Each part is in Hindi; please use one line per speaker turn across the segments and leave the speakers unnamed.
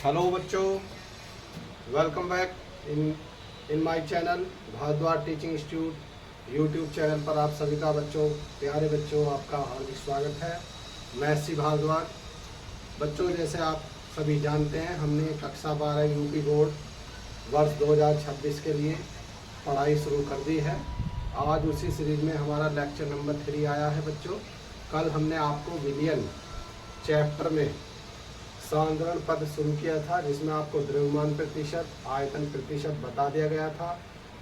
हेलो बच्चों, welcome back in my channel Bhardwaj teaching institute YouTube channel पर आप सभी का बच्चों, प्यारे बच्चों, आपका हार्दिक स्वागत है। मैं सी भारद्वाज। बच्चों, जैसे आप सभी जानते हैं, हमने कक्षा 12 यूपी बोर्ड वर्ष 2026 के लिए पढ़ाई शुरू कर दी है। आज उसी सीरीज में हमारा लेक्चर नंबर 3 आया है बच्चों। कल हमने आपको विलियन चैप्टर में साधारण पद शुरू किया था, जिसमें आपको द्रव्यमान प्रतिशत, आयतन प्रतिशत बता दिया गया था,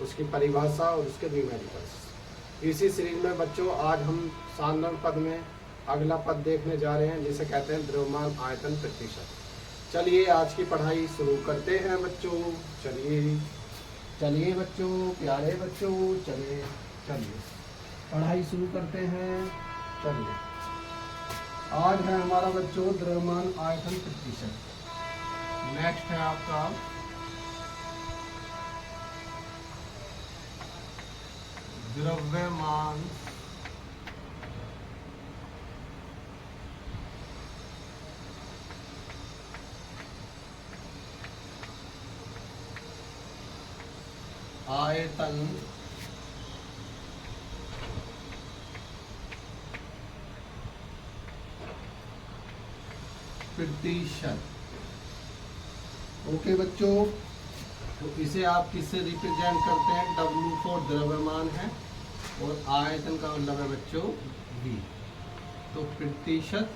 उसकी परिभाषा और उसके न्यूमेरिकल्स। इसी सीरीज में बच्चों आज हम साधारण पद में अगला पद देखने जा रहे हैं, जिसे कहते हैं द्रव्यमान आयतन प्रतिशत। चलिए आज की पढ़ाई शुरू करते हैं बच्चों। चलिए बच्चों, प्यारे बच्चों, चलिए पढ़ाई शुरू करते हैं। चलिए, आज है हमारा बच्चों द्रव्यमान आयतन प्रतिशत। नेक्स्ट है आपका द्रव्यमान आयतन प्रतिशत। ओके बच्चों, तो इसे आप किससे रिप्रेजेंट करते हैं? W फॉर द्रव्यमान है और आयतन का मतलब है बच्चों V। तो प्रतिशत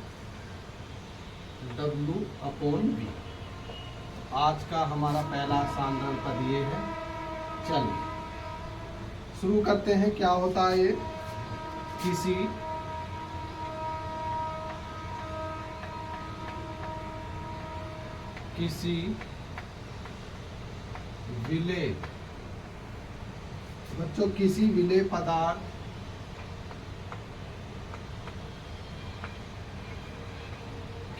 W/V। आज का हमारा पहला साधारण पद ये है। चलिए शुरू करते हैं। क्या होता है ये? किसी विलेय, बच्चों किसी विलेय पदार्थ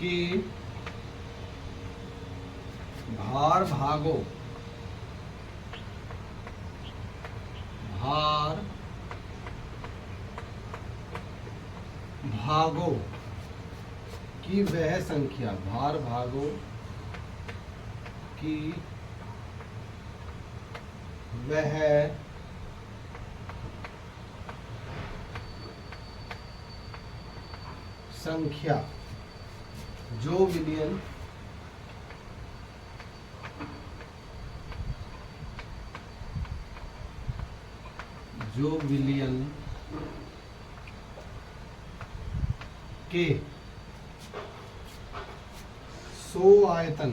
की भार भागों की वह संख्या, भार भागों की वह संख्या जो विलियन के 100 आयतन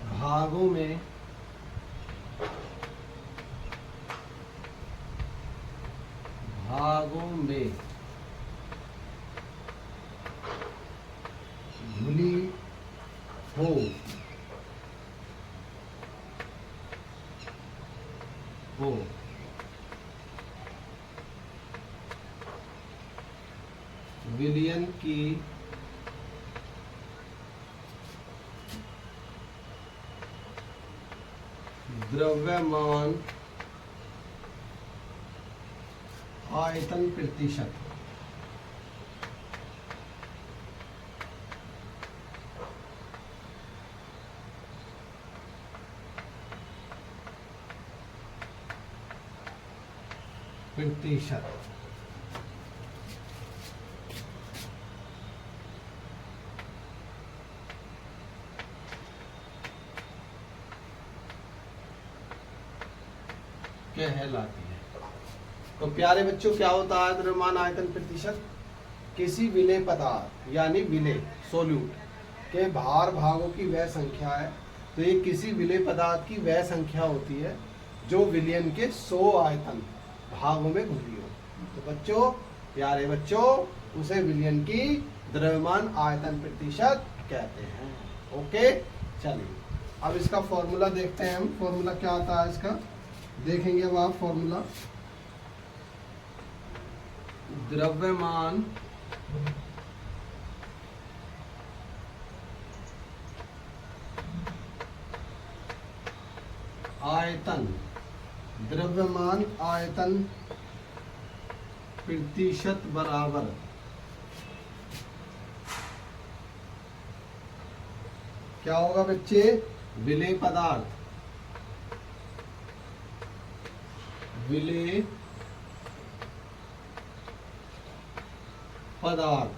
भागों में घुली हो विलियन की द्रव्यमान आयतन प्रतिशत। कहलाती है। तो प्यारे बच्चों, क्या होता है द्रव्यमान आयतन प्रतिशत? किसी विलेय पदार्थ यानी विलेय सोल्यूट के भार भागों की वह संख्या है। तो ये किसी विलेय पदार्थ की वह संख्या होती है जो विलियन के 100 आयतन भागों में घुली हो। तो बच्चों, प्यारे बच्चों, उसे विलियन की द्रव्यमान आयतन प्रतिशत कहते हैं। ओके, चलिए अब इसका फॉर्मूला देखते हैं हम। फॉर्मूला क्या आता है इसका, देखेंगे अब आप फॉर्मूला। द्रव्यमान आयतन, द्रव्यमान आयतन प्रतिशत बराबर क्या होगा बच्चे? विलेय पदार्थ, विलेय पदार्थ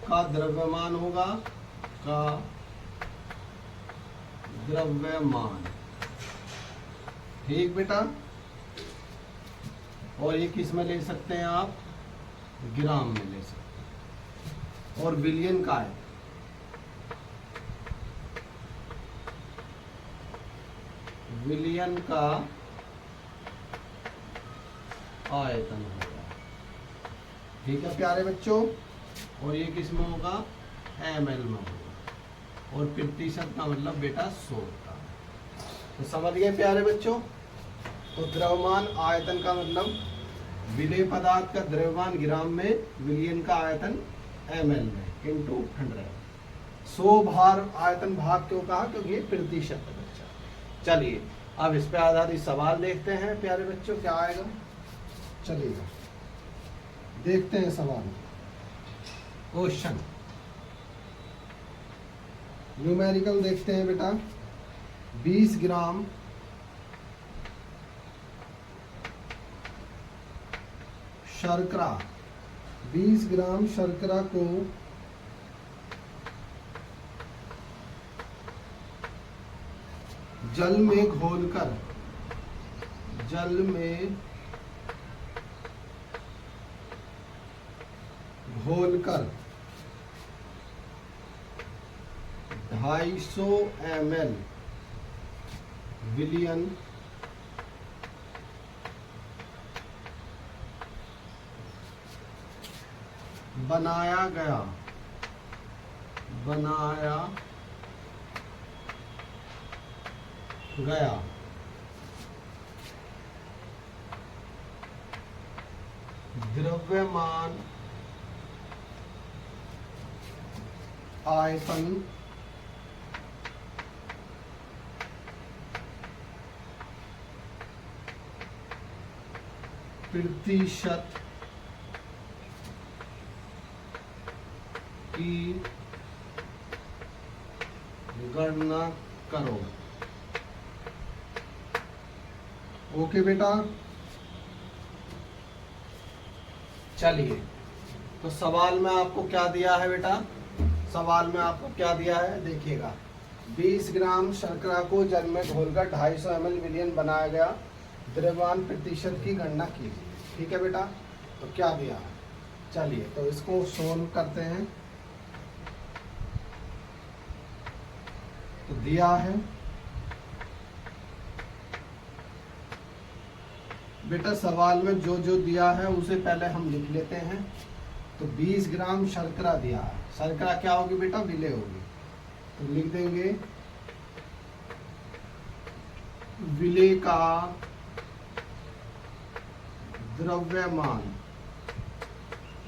का द्रव्यमान होगा, का द्रव्यमान। ठीक बेटा। और ये किस में ले सकते हैं आप? ग्राम में ले सकते हैं। और बिलियन का है, विलियन का आयतन होगा। ठीक है प्यारे बच्चों। और ये किस में होगा? ml में होगा। और प्रतिशत का मतलब बेटा 100 का। तो समझ गए प्यारे बच्चों। तो द्रव्यमान आयतन का मतलब विलेय पदार्थ का द्रव्यमान ग्राम में, विलियन का आयतन ml में इंटू 100। 100 भार आयतन भाग क्यों कहा? क्योंकि ये प्रतिशत है बच्चा। चलिए अब इस पे आधारित सवाल देखते हैं प्यारे बच्चों, क्या आएगा। चलिए देखते हैं सवाल। क्वेश्चन न्यूमेरिकल देखते हैं बेटा। 20 ग्राम शर्करा, 20 ग्राम शर्करा को जल में घोलकर, जल में घोलकर 250 ml विलियन बनाया गया, बनाया गया। द्रव्यमान आयतन प्रतिशत की गणना करो। ओके बेटा। चलिए तो सवाल में आपको क्या दिया है बेटा? सवाल में आपको क्या दिया है देखिएगा। 20 ग्राम शर्करा को जल में घोलकर 250 ml विलियन बनाया गया, द्रव्यमान प्रतिशत की गणना कीजिए। ठीक है बेटा। तो क्या दिया है? चलिए तो इसको सोल्व करते हैं। तो दिया है बेटा, सवाल में जो जो दिया है उसे पहले हम लिख लेते हैं। तो 20 ग्राम शर्करा दिया है। शर्करा क्या होगी बेटा? विलेय होगी। तो लिख देंगे विलेय का द्रव्यमान।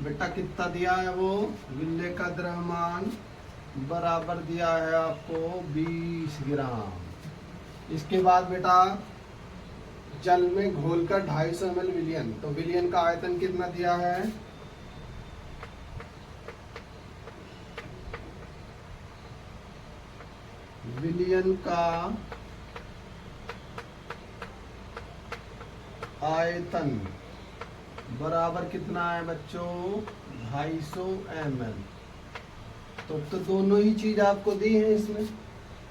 बेटा कितना दिया है वो? विलेय का द्रव्यमान बराबर दिया है आपको 20 ग्राम। इसके बाद बेटा जल में घोलकर 250 ml विलियन। तो विलियन का आयतन कितना दिया है? विलियन का आयतन बराबर कितना है बच्चों? 250 ml। तो दोनों ही चीज आपको दी है इसमें।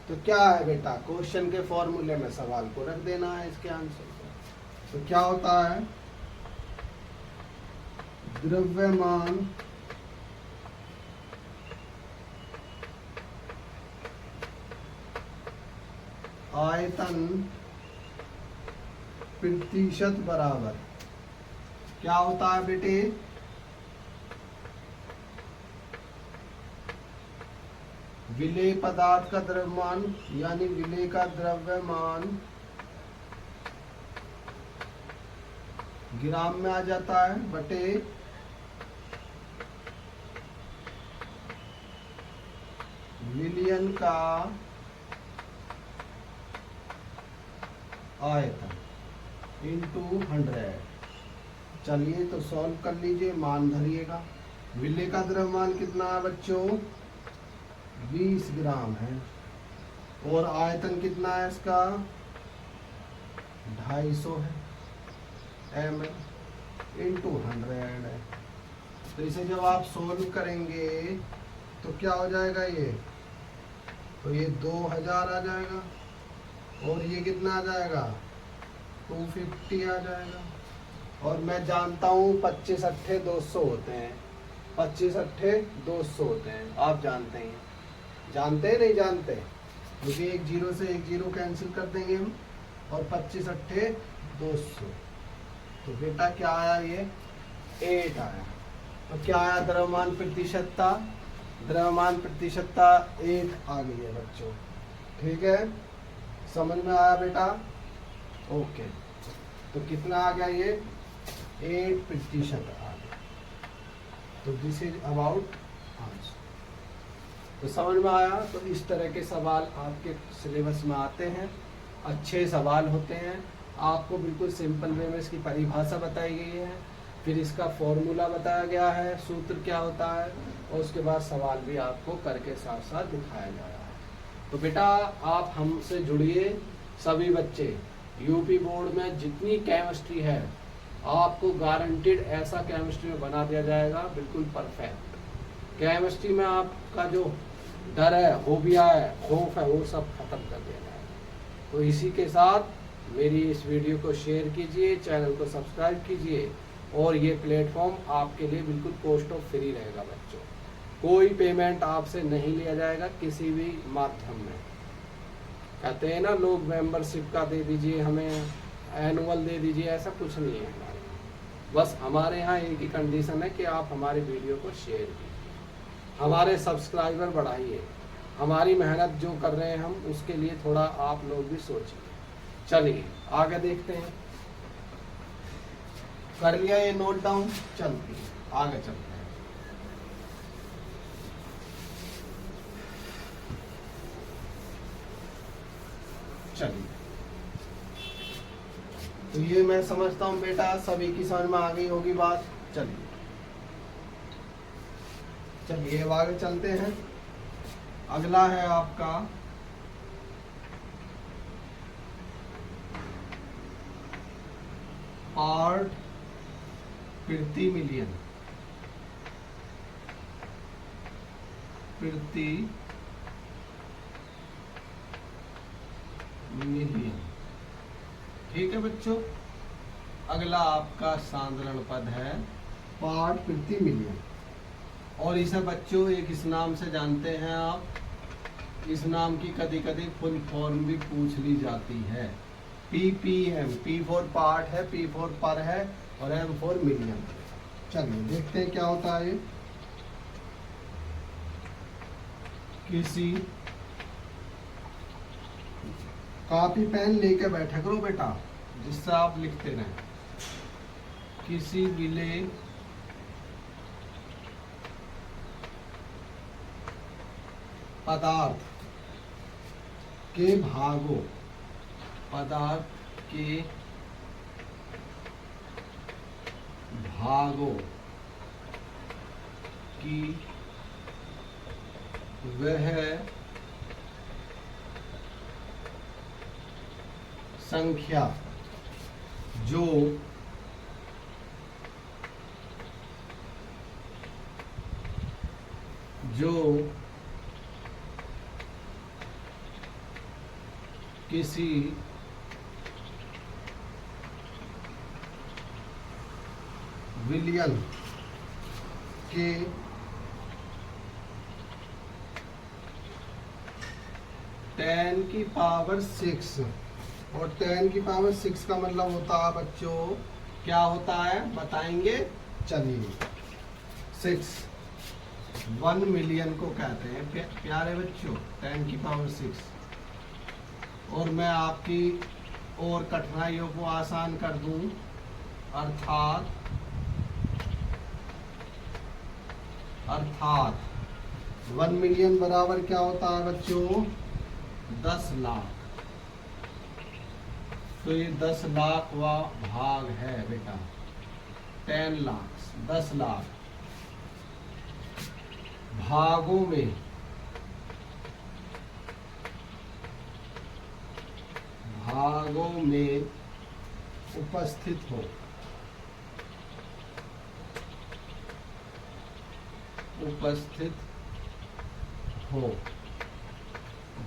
तो क्या है बेटा? क्वेश्चन के फॉर्मूले में सवाल को रख देना है इसके आंसर को। तो क्या होता है? द्रव्यमान आयतन प्रतिशत बराबर क्या होता है बेटे? विलेय पदार्थ का द्रव्यमान यानी विलेय का द्रव्यमान ग्राम में आ जाता है बटे विलियन का आयतन इंटू 100। चलिए तो सॉल्व कर लीजिए, मान धरिएगा। विले का द्रव्यमान कितना है बच्चों? 20 ग्राम है। और आयतन कितना है इसका? 250 है ml इंटू 100 है। तो इसे जब आप सोल्व करेंगे तो क्या हो जाएगा ये? तो ये 2000 आ जाएगा और ये कितना आ जाएगा? 250 आ जाएगा। और मैं जानता हूँ 25 अट्ठे 200 होते हैं, 25 अट्ठे 200 होते हैं। आप जानते हैं, जानते हैं नहीं जानते? क्योंकि एक जीरो से एक जीरो कैंसिल कर देंगे हम, और 25 अट्ठे 200। तो बेटा क्या आया? ये 8 आया। तो क्या आया? द्रव्यमान प्रतिशतता, द्रव्यमान प्रतिशतता 8 आ गई है बच्चों। ठीक है, समझ में आया बेटा? ओके, तो कितना आ गया ये? 8% आ गया। तो दिस इज अबाउट आंसर। तो समझ में आया? तो इस तरह के सवाल आपके सिलेबस में आते हैं, अच्छे सवाल होते हैं। आपको बिल्कुल सिंपल वे में इसकी परिभाषा बताई गई है, फिर इसका फॉर्मूला बताया गया है, सूत्र क्या होता है, और उसके बाद सवाल भी आपको करके साथ साथ दिखाया जा रहा है। तो बेटा आप हमसे जुड़िए, सभी बच्चे। यूपी बोर्ड में जितनी केमिस्ट्री है आपको गारंटीड ऐसा केमिस्ट्री में बना दिया जाएगा, बिल्कुल परफेक्ट। केमिस्ट्री में आपका जो डर है, फोबिया है, खौफ है, वो सब खत्म कर दिया जाएगा। तो इसी के साथ मेरी इस वीडियो को शेयर कीजिए, चैनल को सब्सक्राइब कीजिए, और ये प्लेटफॉर्म आपके लिए बिल्कुल कॉस्ट ऑफ फ्री रहेगा बच्चों। कोई पेमेंट आपसे नहीं लिया जाएगा किसी भी माध्यम में। कहते हैं ना लोग मेंबरशिप का दे दीजिए, हमें एनुअल दे दीजिए, ऐसा कुछ नहीं है हमारे यहाँ। बस हमारे यहाँ एक ही कंडीशन है कि आप हमारे वीडियो को शेयर कीजिए, हमारे सब्सक्राइबर बढ़ाइए। हमारी मेहनत जो कर रहे हैं हम, उसके लिए थोड़ा आप लोग भी सोचिए। चलिए आगे देखते हैं। कर लिया ये नोट डाउन? चलते आगे चलते हैं। चलिए, तो ये मैं समझता हूँ बेटा सभी की समझ में आ गई होगी बात। चलिए चलिए अब आगे चलते हैं। अगला है आपका पार्ट प्रति मिलियन, प्रति मिलियन। ठीक है बच्चों, अगला आपका साधारण पद है पार्ट प्रति मिलियन। और इसे बच्चों एक इस नाम से जानते हैं आप, इस नाम की कभी कभी फुल फॉर्म भी पूछ ली जाती है। PPM, P फॉर पार्ट है, P फॉर पर है, और M फॉर मिलियन। चलिए देखते हैं क्या होता है। किसी कॉपी पेन लेके बैठे करो बेटा, जिससे आप लिखते रहें। किसी विलेय पदार्थ के भागों, पदार्थ के भागों की वह संख्या जो किसी विलियन के टेन की पावर 6, और 10 की पावर 6 का मतलब होता है बच्चों, क्या होता है बताएंगे? चलिए 6 1 मिलियन को कहते हैं प्यारे बच्चों, 10 की पावर 6। और मैं आपकी और कठिनाइयों को आसान कर दूं, अर्थात 1 मिलियन बराबर क्या होता है बच्चों? 10 लाख। तो ये 10 लाखवा भाग है बेटा, 10 लाख, 10 लाख भागों में उपस्थित हो,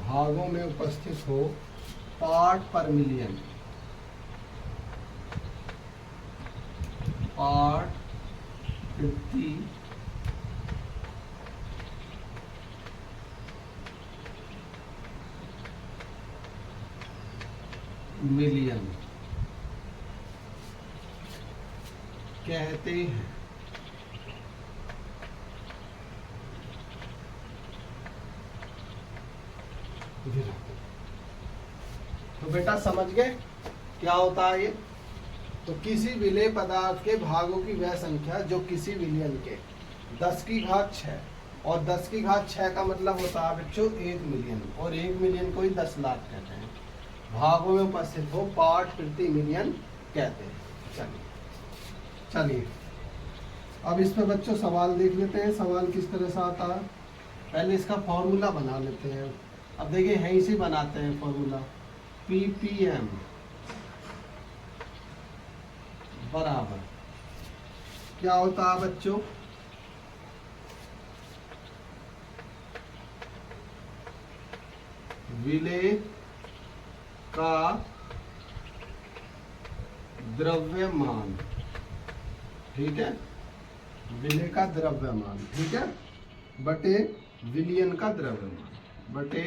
भागों में उपस्थित हो, पार्ट पर मिलियन, पार्ट प्रति मिलियन कहते हैं। तो बेटा समझ गए क्या होता है ये? तो किसी विलेय पदार्थ के भागों की वह संख्या जो किसी विलयन के 10 की घात 6, और 10 की घात 6 का मतलब होता है बच्चों 1 मिलियन, और 1 मिलियन को ही 10 लाख कहते हैं, भागों में उपस्थित हो, पार्ट प्रति मिलियन कहते हैं। चलिए अब इस पे बच्चों सवाल देख लेते हैं, सवाल किस तरह से आता है। पहले इसका फॉर्मूला बना लेते हैं। अब देखिए यहीं से बनाते हैं फॉर्मूला, ppm बराबर क्या होता है बच्चों, विलेय का द्रव्यमान, ठीक है, विलेय का द्रव्यमान, ठीक है, बटे विलयन का द्रव्यमान, बटे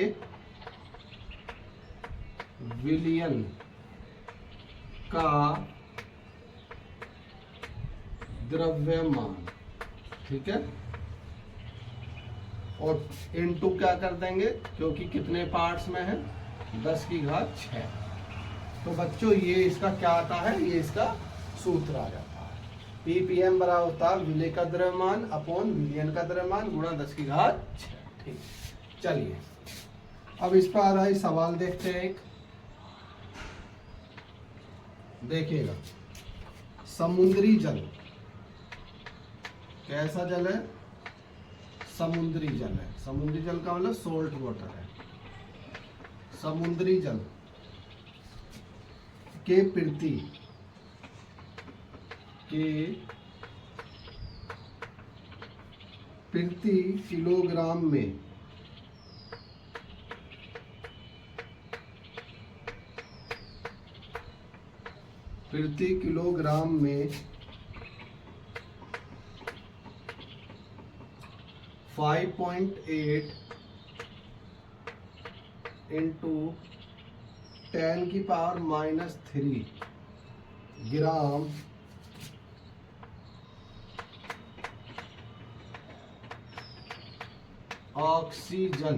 विलयन का द्रव्यमान, ठीक है, और इनटू क्या कर देंगे, क्योंकि कितने पार्ट्स में है, 10 की घात 6। तो बच्चों ये इसका क्या आता है, ये इसका सूत्र आ जाता है, ppm बराबर होता है विलेय का द्रव्यमान अपॉन विलयन का द्रव्यमान गुणा 10 की घात 6। ठीक, चलिए अब इस पर आ रहा है सवाल, देखते हैं एक, देखिएगा, समुद्री जल, कैसा जल है, समुद्री जल है, समुद्री जल का मतलब सोल्ट वाटर है, समुद्री जल के प्रति किलोग्राम में प्रति किलोग्राम में 5.8 इंटू 10⁻³ ग्राम ऑक्सीजन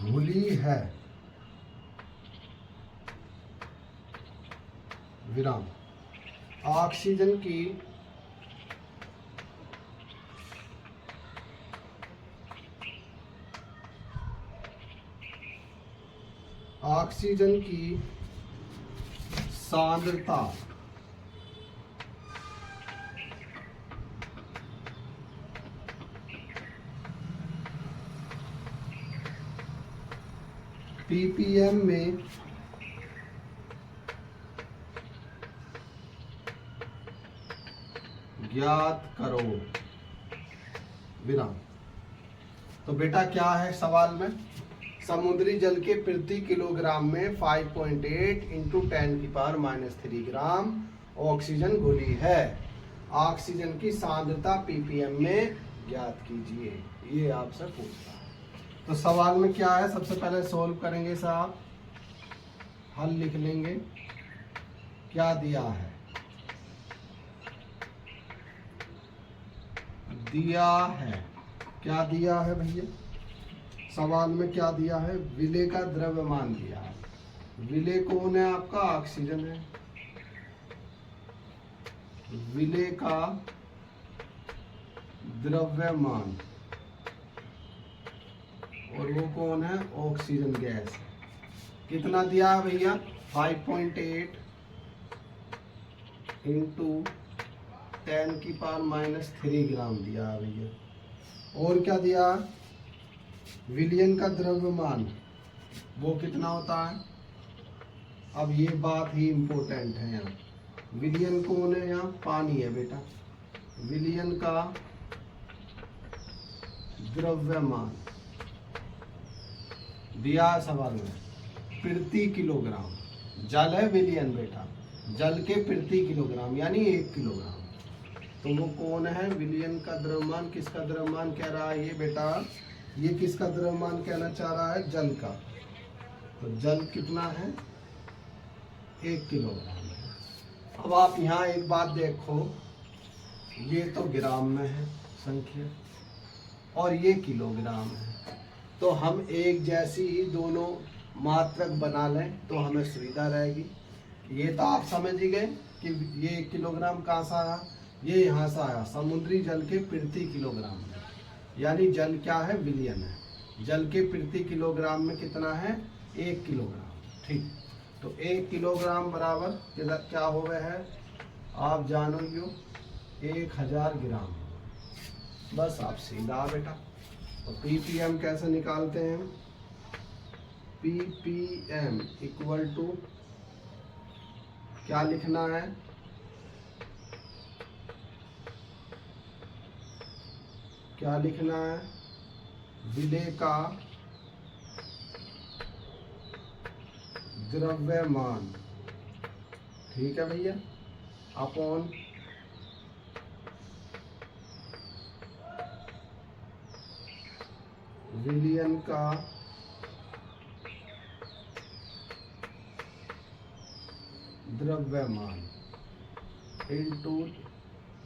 घुली है, विराम, ऑक्सीजन की सांद्रता ppm में ज्ञात करो, विराम। तो बेटा क्या है सवाल में, समुद्री जल के प्रति किलोग्राम में 5.8 इंटू 10⁻³ ग्राम ऑक्सीजन घुली है, ऑक्सीजन की सांद्रता ppm में ज्ञात कीजिए, ये आपसे पूछता है। तो सवाल में क्या है, सबसे पहले सोल्व करेंगे साहब, हल लिख लेंगे, क्या दिया है, क्या दिया है भैया, सवाल में क्या दिया है, विलेय का द्रव्यमान दिया है, विलेय कौन है आपका, ऑक्सीजन है, विलेय का द्रव्यमान और वो कौन है, ऑक्सीजन गैस। कितना दिया है भैया, 5.8 इंटू 10⁻³ ग्राम दिया है भैया। और क्या दिया, विलयन का द्रव्यमान वो कितना होता है। अब ये बात ही इम्पोर्टेंट है यहाँ, विलयन कौन है, यहाँ पानी है बेटा। विलयन का द्रव्यमान दिया सवाल में प्रति किलोग्राम, जल है विलयन बेटा, जल के प्रति किलोग्राम यानी 1 किलोग्राम। तो वो कौन है, विलयन का द्रव्यमान। किसका द्रव्यमान कह रहा है ये बेटा, ये किसका द्रव्यमान कहना चाह रहा है, जल का। तो जल कितना है, 1 किलोग्राम है। अब आप यहाँ एक बात देखो, ये तो ग्राम में है संख्या और ये किलोग्राम है, तो हम एक जैसी ही दोनों मात्रक बना लें तो हमें सुविधा रहेगी। ये तो आप समझ ही गए कि ये 1 किलोग्राम कहाँ से आया, ये यहाँ से आया, समुद्री जल के प्रति किलोग्राम में, यानी जल क्या है, विलयन है। जल के प्रति किलोग्राम में कितना है, 1 किलोग्राम। ठीक, तो 1 किलोग्राम बराबर क्या हो गया है, आप जानोगे 1000 ग्राम। बस आप सीधा बेटा। तो ppm कैसे निकालते हैं, ppm इक्वल टू क्या लिखना है, क्या लिखना है, विलय का द्रव्यमान। ठीक है भैया, अपॉन विलयन का द्रव्यमान इंटू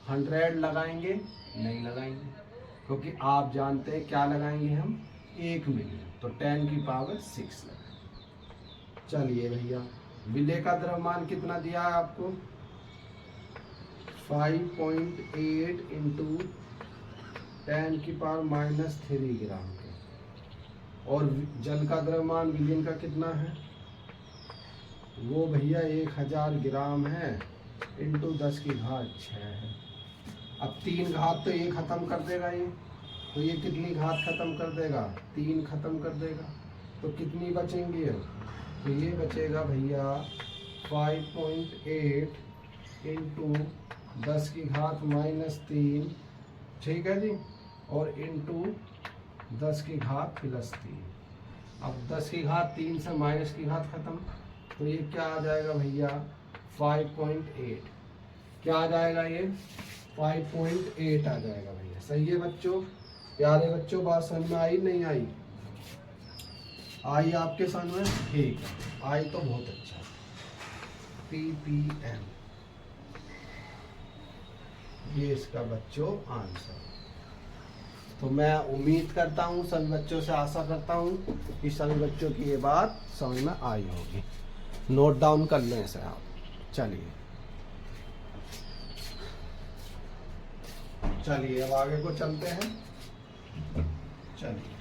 100 लगाएंगे, नहीं लगाएंगे, क्योंकि आप जानते हैं क्या लगाएंगे हम, 1 मिलियन, तो 10⁶ लगाएंगे। चलिए भैया, विलय का द्रव्यमान कितना दिया है आपको, 5.8 इंटू 10⁻³ ग्राम के। और जल का द्रव्यमान विलयन का कितना है, वो भैया 1000 ग्राम है इंटू 10⁶ है। अब 3 घात तो ये खत्म कर देगा ये, तो ये कितनी घात खत्म कर देगा, 3 खत्म कर देगा, तो कितनी बचेंगी अब, तो ये बचेगा भैया 5.8 इंटू 10⁻³ ठीक है जी, और इंटू 10⁻+3। अब 10⁻³ से -⁻³ खत्म, तो ये क्या आ जाएगा भैया, 5.8। क्या आ जाएगा ये, 5.8 आ जाएगा भैया। सही है बच्चों, प्यारे बच्चों, बात समझ में आई नहीं आई, आई आपके समझ में, ठीक है, आई तो बहुत अच्छा। ppm ये इसका बच्चों आंसर। तो मैं उम्मीद करता हूँ सभी बच्चों से, आशा करता हूँ कि सभी बच्चों की ये बात समझ में आई होगी। नोट डाउन कर लें इसे आप। चलिए अब आगे को चलते हैं। चलिए,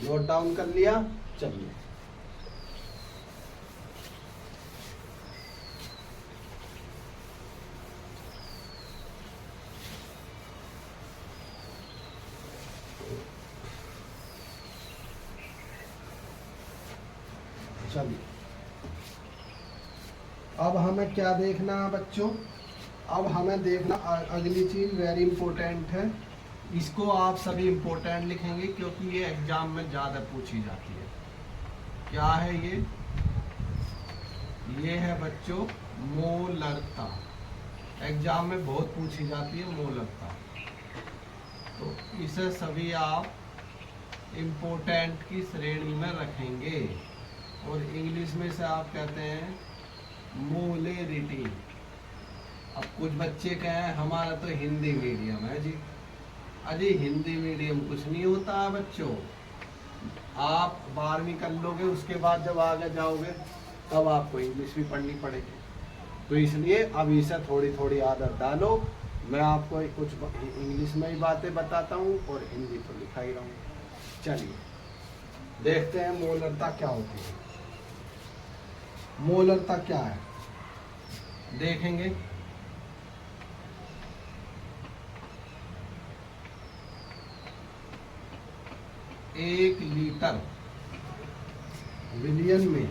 नोट डाउन कर लिया, चलिए अब हमें क्या देखना है बच्चों, अब हमें देखना अगली चीज वेरी इंपॉर्टेंट है, इसको आप सभी इंपॉर्टेंट लिखेंगे क्योंकि ये एग्जाम में ज़्यादा पूछी जाती है। क्या है ये है बच्चों मोलरता, एग्जाम में बहुत पूछी जाती है मोलरता, तो इसे सभी आप इम्पोर्टेंट की श्रेणी में रखेंगे। और इंग्लिश में से आप कहते हैं मोलेरिटी। अब कुछ बच्चे कहें हमारा तो हिंदी मीडियम है जी, अजी हिंदी मीडियम कुछ नहीं होता है बच्चों, आप 12वीं कर लोगे, उसके बाद जब आगे जाओगे तब आपको इंग्लिश भी पढ़नी पड़ेगी। तो इसलिए अब इसे थोड़ी थोड़ी आदत डालो। मैं आपको कुछ इंग्लिश में ही बातें बताता हूँ और हिंदी तो लिखा ही रहूँगा। चलिए देखते हैं मोलरता क्या होती है। मोलरता क्या है देखेंगे। एक लीटर विलियन में,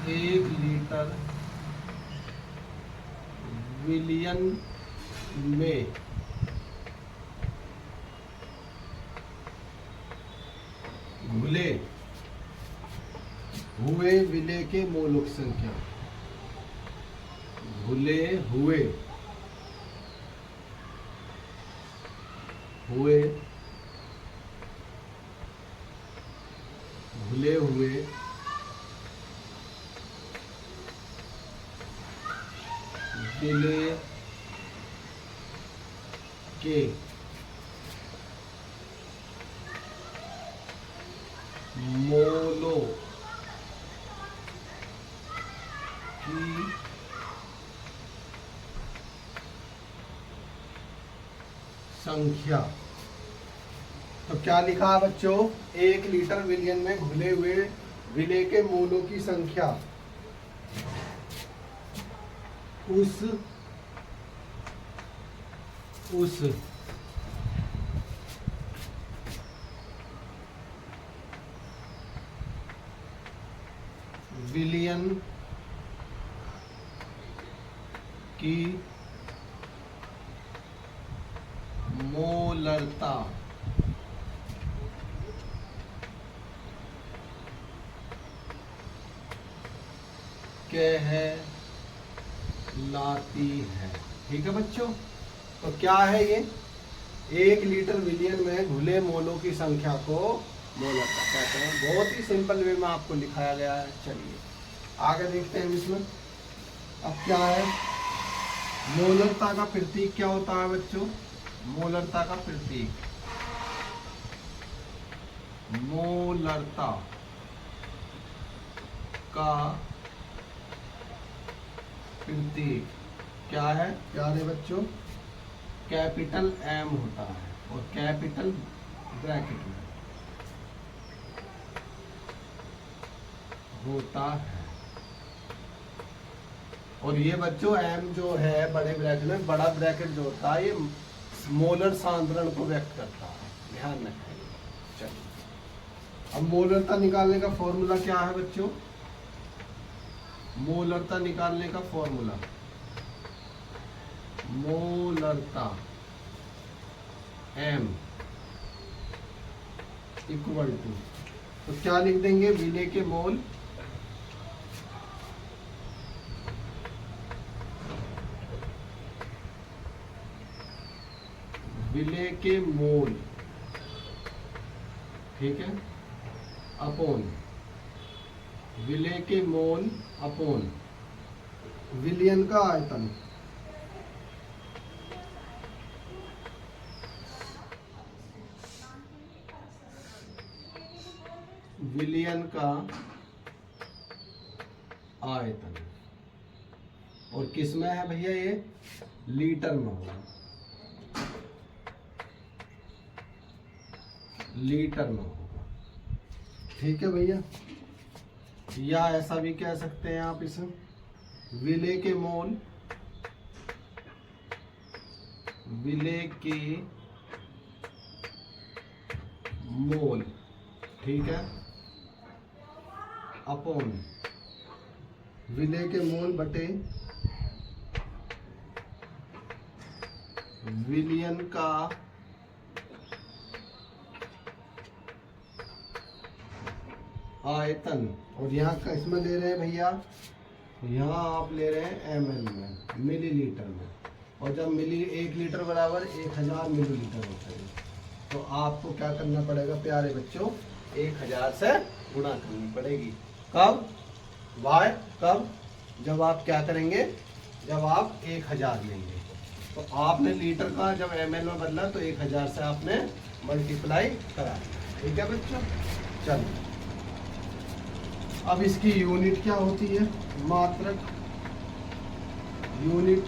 एक लीटर विलियन में घुले हुए विलेय के मोलों की संख्या, घुले हुए घुले हुए विलेय के मोलों की संख्या। तो क्या लिखा है बच्चों, एक लीटर विलियन में घुले हुए विलेय के मोलों की संख्या उस विलियन की मोलरता कहलाती है। ठीक है बच्चों, तो क्या है ये, एक लीटर विलियन में घुले मोलों की संख्या को मोलरता कहते हैं। बहुत ही सिंपल वे में आपको लिखाया गया है। चलिए आगे देखते हैं इसमें। अब क्या है, मोलरता का प्रतीक क्या होता है बच्चों। मोलरता का प्रतीक, मोलरता का प्रतीक क्या है प्यारे बच्चों, कैपिटल एम होता है और कैपिटल ब्रैकेट में होता है। और ये बच्चों एम जो है बड़े ब्रैकेट में, बड़ा ब्रैकेट जो होता है ये मोलर सांद्रण को व्यक्त करता है, ध्यान रखें। चलिए अब मोलरता निकालने का फॉर्मूला क्या है बच्चों। मोलरता निकालने का फॉर्मूला, मोलरता एम इक्वल टू, तो क्या लिख देंगे, विलेय के मोल विलेय के मोल, ठीक है, अपॉन विलेय के मोल अपॉन विलियन का आयतन, विलियन का आयतन। और किस में है भैया, ये लीटर में होगा, लीटर में होगा। ठीक है भैया, या ऐसा भी कह सकते हैं आप इसे, विलेय के मोल, विलेय के मोल, ठीक है, अपॉन विलेय के मोल बटे विलियन का आयतन। और यहाँ का इसमें ले रहे हैं भैया, यहाँ आप ले रहे हैं ml में, मिलीलीटर में। और जब एक लीटर बराबर 1000 मिलीलीटर होता है, तो आपको क्या करना पड़ेगा प्यारे बच्चों, 1000 से गुणा करनी पड़ेगी। कब, वाय कब, जब आप क्या करेंगे, जब आप 1000 लेंगे। तो आपने लीटर का जब ml में बदला तो 1000 से आपने मल्टीप्लाई करा। ठीक है बच्चों, चलो अब इसकी यूनिट क्या होती है, मात्रक। यूनिट,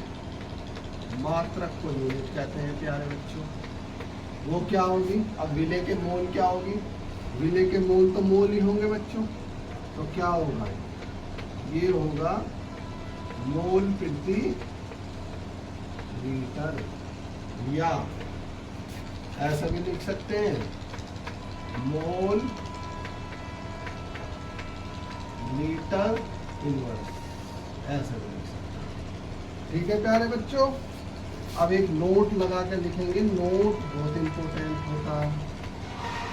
मात्रक को यूनिट कहते हैं प्यारे बच्चों। वो क्या होगी, अब विलेय के मोल क्या होगी, विलय के मोल तो मोल ही होंगे बच्चों, तो क्या होगा, ये होगा मोल प्रति लीटर, या ऐसा भी लिख सकते हैं मोल लीटर इनवर्स, ऐसा भी लिख सकते हैं। ठीक है प्यारे बच्चों, अब एक नोट लगा के लिखेंगे, नोट बहुत इंपॉर्टेंट होता है।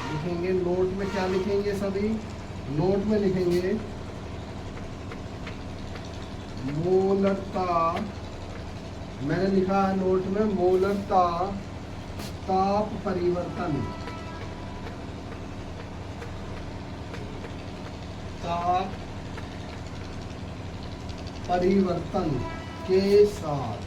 लिखेंगे नोट में क्या लिखेंगे सभी, नोट में लिखेंगे मोलरता, मैंने लिखा है नोट में मोलरता ताप परिवर्तन, ताप परिवर्तन के साथ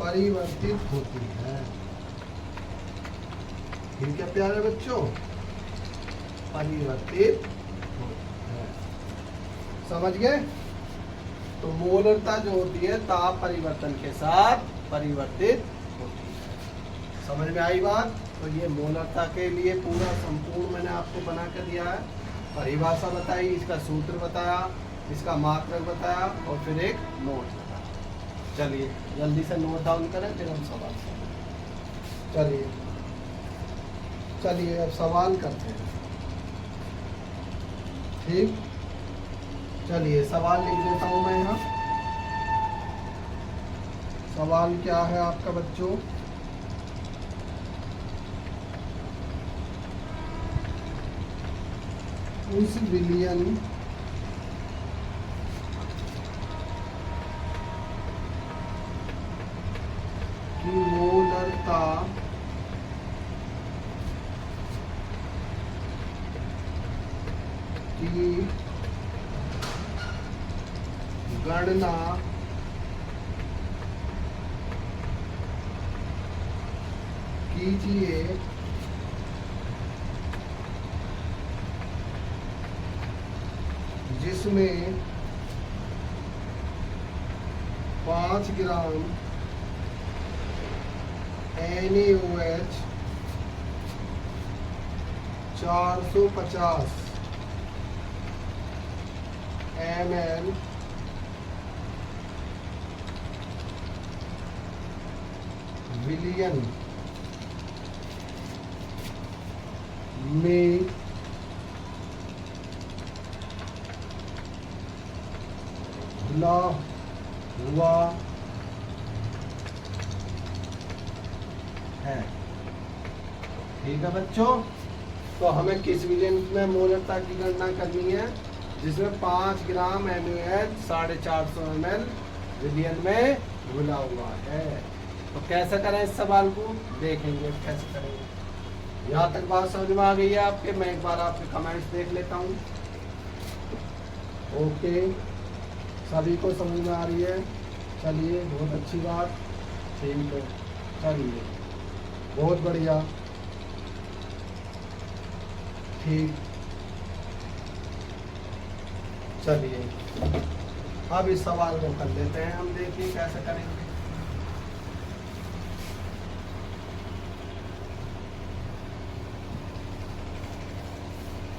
परिवर्तित होती है। ठीक है प्यारे बच्चों, परिवर्तित होती है, समझ गए। तो मोलरता जो होती है ताप परिवर्तन के साथ परिवर्तित होती है, समझ में आई बात। तो ये मोलरता के लिए पूरा संपूर्ण मैंने आपको बना कर दिया है, परिभाषा बताई, इसका सूत्र बताया, इसका मात्रक बताया और फिर एक नोट बताया। चलिए जल्दी से नोट डाउन करें, फिर हम सवाल चलिए चलिए अब सवाल करते हैं। ठीक, चलिए सवाल लिख देता हूं मैं यहाँ। सवाल क्या है आपका बच्चों, उस विलयन की मोलरता की गणना कीजिए जिसमें 5 ग्राम NaOH 450 ml विलयन में घुला हुआ है। ठीक है बच्चों, तो हमें किस विलयन में मोलरता की गणना करनी है, जिसमें 5 ग्राम NaOH 450 ml विलयन में घुला हुआ है। तो कैसे करें इस सवाल को, देखेंगे कैसे करेंगे। यहाँ तक बात समझ में आ गई है आपके, मैं एक बार आपके कमेंट्स देख लेता हूँ। ओके, सभी को समझ में आ रही है, चलिए बहुत अच्छी बात। ठीक है, चलिए बहुत बढ़िया। ठीक, चलिए अब इस सवाल को कर लेते हैं हम, देखिए कैसे करेंगे।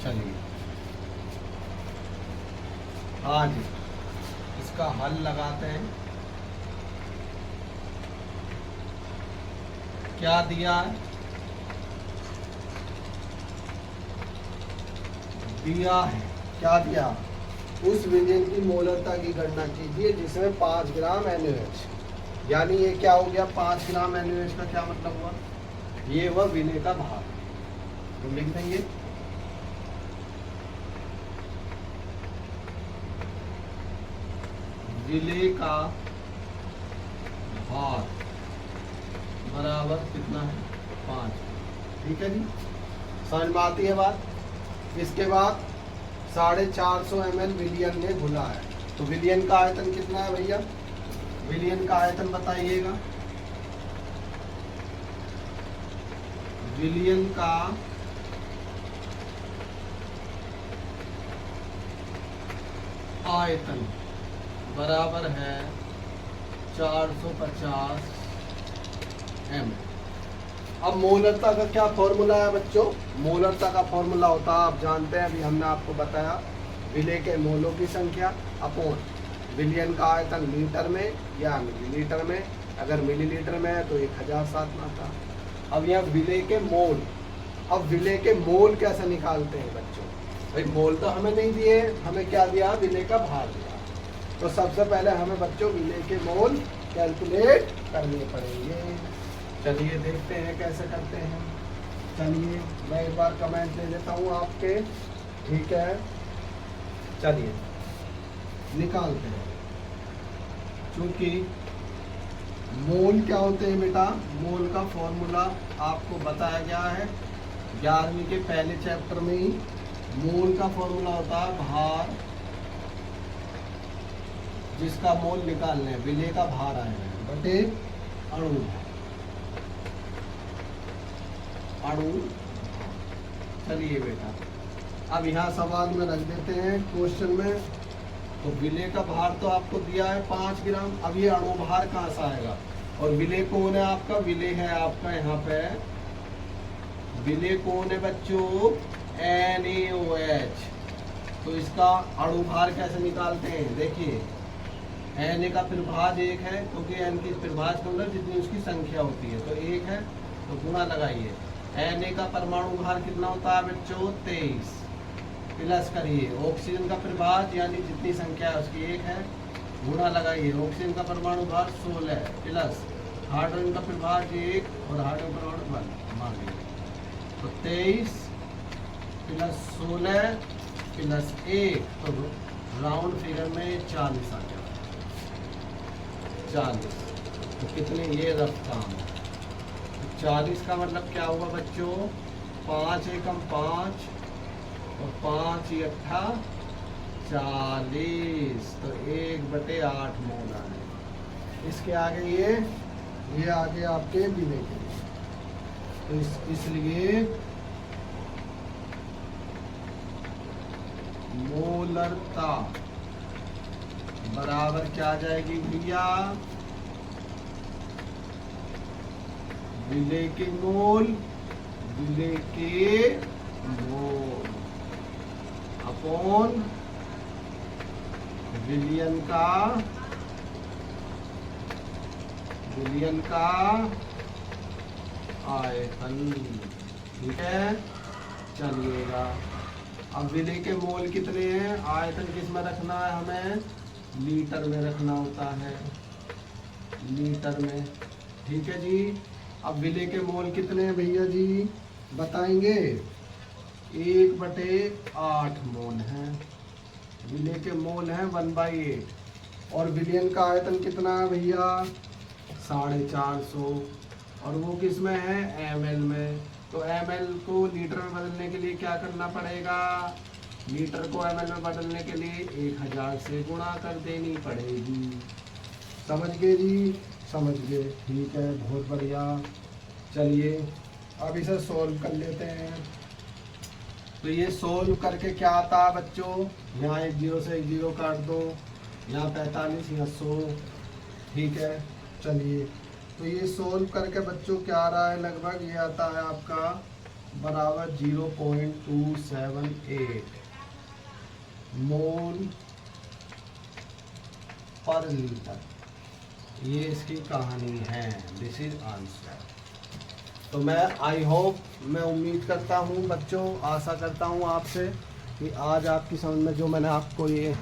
चलिए हाँ जी, इसका हल लगाते हैं। क्या दिया है, दिया है क्या दिया, उस विलयन की मोलरता की गणना कीजिए जिसमें 5 ग्राम NaOH, यानी ये क्या हो गया, 5 ग्राम NaOH का क्या मतलब हुआ, ये हुआ विलय का भार। तो लिख देंगे विलय का भार बराबर कितना है, 5। ठीक है जी, समझ में आती है बात। इसके बाद 450 ml विलयन में घुला है, तो विलयन का आयतन कितना है भैया, विलयन का आयतन बताइएगा। विलयन का आयतन बराबर है 450 ml। अब मोलरता का क्या फॉर्मूला है बच्चों? मोलरता का फॉर्मूला होता है, आप जानते हैं, अभी हमने आपको बताया, विलेय के मोलों की संख्या अपॉन विलियन का आयतन लीटर में या मिलीलीटर में। अगर मिलीलीटर में है तो 1000 साथ में आता। अब यह विलेय के मोल, अब विलेय के मोल कैसे निकालते हैं बच्चों? भाई मोल तो हमें नहीं दिए, हमें क्या दिया? विलेय का भार दिया। तो सबसे पहले हमें बच्चों विलेय के मोल कैलकुलेट करने पड़ेंगे। चलिए देखते हैं कैसे करते हैं। चलिए मैं एक बार कमेंट ले लेता हूँ आपके, ठीक है? चलिए निकालते हैं। क्योंकि मोल क्या होते हैं बेटा? मोल का फॉर्मूला आपको बताया गया है 11वीं के पहले चैप्टर में ही। मोल का फॉर्मूला होता है भार, जिसका मोल निकालना है, विलेय का भार आएगा बटे अणु अणु। चलिए बेटा अब यहाँ सवाल में रख देते हैं क्वेश्चन में। तो विलेय का भार तो आपको दिया है 5 ग्राम। अब ये अणु भार कहाँ से आएगा? और विलेय कौन है आपका? विलेय है आपका यहाँ पे, विलेय कौन है बच्चों? NaOH। तो इसका अणु भार कैसे निकालते हैं? देखिए Na का प्रभाज 1 है, क्योंकि n की प्रभाज का मतलब जितनी उसकी संख्या होती है, तो 1 है, तो गुणा लगाइए। Na का परमाणु भार कितना होता है बच्चों? 23। प्लस करिए ऑक्सीजन का प्रभाज यानी जितनी संख्या है उसकी 1 है, गुणा लगाइए। ऑक्सीजन का परमाणु भार 16 प्लस हाइड्रोजन का प्रभाज 1 और हाइड्रोजन परमाणु 1 मान लीजिए। तो 23 प्लस 16 प्लस 1, तो राउंड फिगर में 40 आ गया। 40 तो कितने? ये रफ काम। 40 का मतलब क्या हुआ बच्चों? 5 एकम 5 और 5 अट्ठा 40, तो 1/8 मोल आ गए। इसके आगे ये आगे आपके विलेय के लिए, तो इसलिए मोलरता बराबर क्या आ जाएगी भैया? विलेय के मोल, विलेय के मोल अपॉन विलियन का आयतन, ठीक है? चलिएगा अब विलेय के मोल कितने हैं? आयतन किस में रखना है हमें? लीटर में रखना होता है, लीटर में, ठीक है जी। अब विलेय के मोल कितने हैं भैया जी? बताएंगे। 1/8 मोल है। विलेय के मोल हैं 1/8। और विलियन का आयतन कितना है भैया? 450। और वो किस में है? ml में। तो ml को लीटर में बदलने के लिए क्या करना पड़ेगा? लीटर को ml में बदलने के लिए 1000 से गुणा कर देनी पड़ेगी। समझ गए जी? समझ गए, ठीक है, बहुत बढ़िया। चलिए अब इसे सॉल्व कर लेते हैं। तो ये सॉल्व करके क्या आता है बच्चों? यहाँ 1 0 से 1 0 काट दो, यहाँ 45, यहाँ 100, ठीक है। चलिए तो ये सोल्व करके बच्चों क्या आ रहा है? लगभग ये आता है आपका बराबर 0.278 मोल पर लीटर। ये इसकी कहानी है। This is answer. तो मैं आई होप, मैं उम्मीद करता हूँ बच्चों, आशा करता हूँ आपसे कि आज आपकी समझ में जो मैंने आपको ये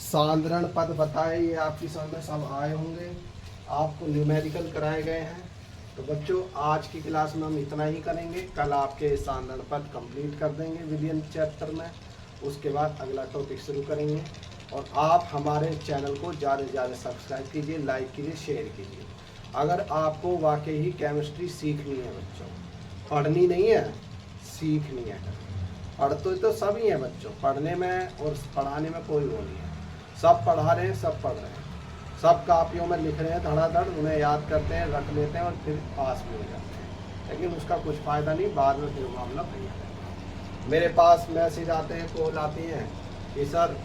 साधारण पद बताए ये आपकी समझ में सब आए होंगे। आपको न्यूमेरिकल कराए गए हैं। तो बच्चों आज की क्लास में हम इतना ही करेंगे। कल आपके साधारण पद कंप्लीट कर देंगे विलियन चैप्टर में। उसके बाद अगला टॉपिक शुरू करेंगे। और आप हमारे चैनल को ज़्यादा से ज़्यादा सब्सक्राइब कीजिए, लाइक कीजिए, शेयर कीजिए। अगर आपको वाकई ही केमिस्ट्री सीखनी है बच्चों, पढ़नी नहीं है, सीखनी है। पढ़ते तो सभी हैं बच्चों, पढ़ने में और पढ़ाने में कोई वो नहीं है। सब पढ़ा रहे हैं, सब पढ़ रहे हैं, सब कापियों में लिख रहे हैं धड़ाधड़, उन्हें याद करते हैं, रख लेते हैं और फिर पास भी हो जाते हैं। लेकिन उसका कुछ फ़ायदा नहीं, बाद में फिर मामला भैया। मेरे पास मैसेज आते हैं, कॉल आती हैं कि सर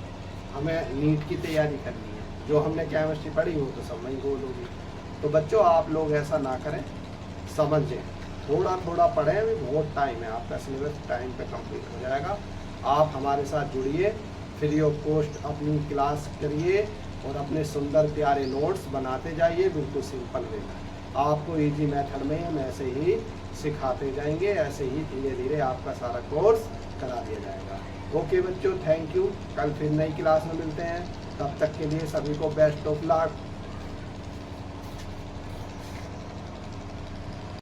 हमें नीट की तैयारी करनी है, जो हमने केमिस्ट्री पढ़ी हो तो सब वही गोल होगी। तो बच्चों आप लोग ऐसा ना करें, समझें, थोड़ा थोड़ा पढ़ें, अभी बहुत टाइम है, आपका सिलेबस टाइम पे कंप्लीट हो जाएगा। आप हमारे साथ जुड़िए, फ्री ऑफ कॉस्ट अपनी क्लास करिए और अपने सुंदर प्यारे नोट्स बनाते जाइए, बिल्कुल सिंपल वे में। आपको इजी मेथड में हम ऐसे ही सिखाते जाएंगे, ऐसे ही धीरे धीरे आपका सारा कोर्स करा दिया जाएगा। ओके बच्चों, थैंक यू। कल फिर नई क्लास में मिलते हैं, तब तक के लिए सभी को बेस्ट ऑफ लक।